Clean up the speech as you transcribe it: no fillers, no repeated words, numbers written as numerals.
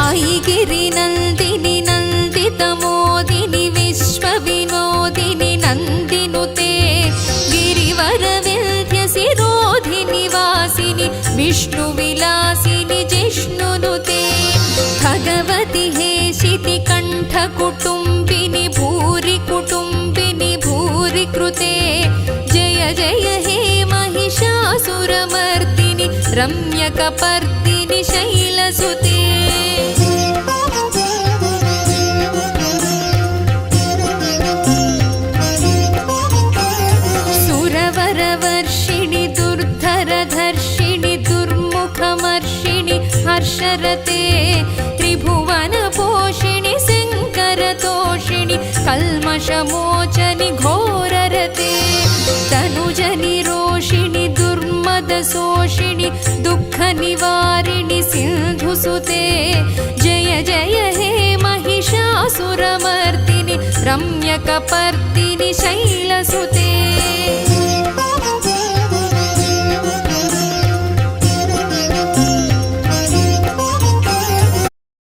ऐगिरि नन्दिनि नन्दितमोदिनि विश्वविनोदिनि नन्दिनुते गिरिवरविन्ध्यसिरोधिनि वासिनि विष्णुविलासिनि जिष्णुनुते भगवति हेशिति कण्ठकुटुम्बिनि भूरि कुटुम्बिनि भूरि कृते जय जय हे महिषासुरमर्दिनि रम्यकपर्दिनि शैलसुते सुरवरवर्षिणि दुर्धरधर्षिणि दुर्मुखमर्षिणि हर्षरते त्रिभुवनपोषिणि शङ्करतोषिणि कल्मषमोचनि घोररते तनुजनि रोषिणि दुर्मदशोषिणि दुःखनिवारिणि सिन्धुसुते जय जय हे महिषासुरमर्दिनि रम्यकपर्दिनि शैलसुते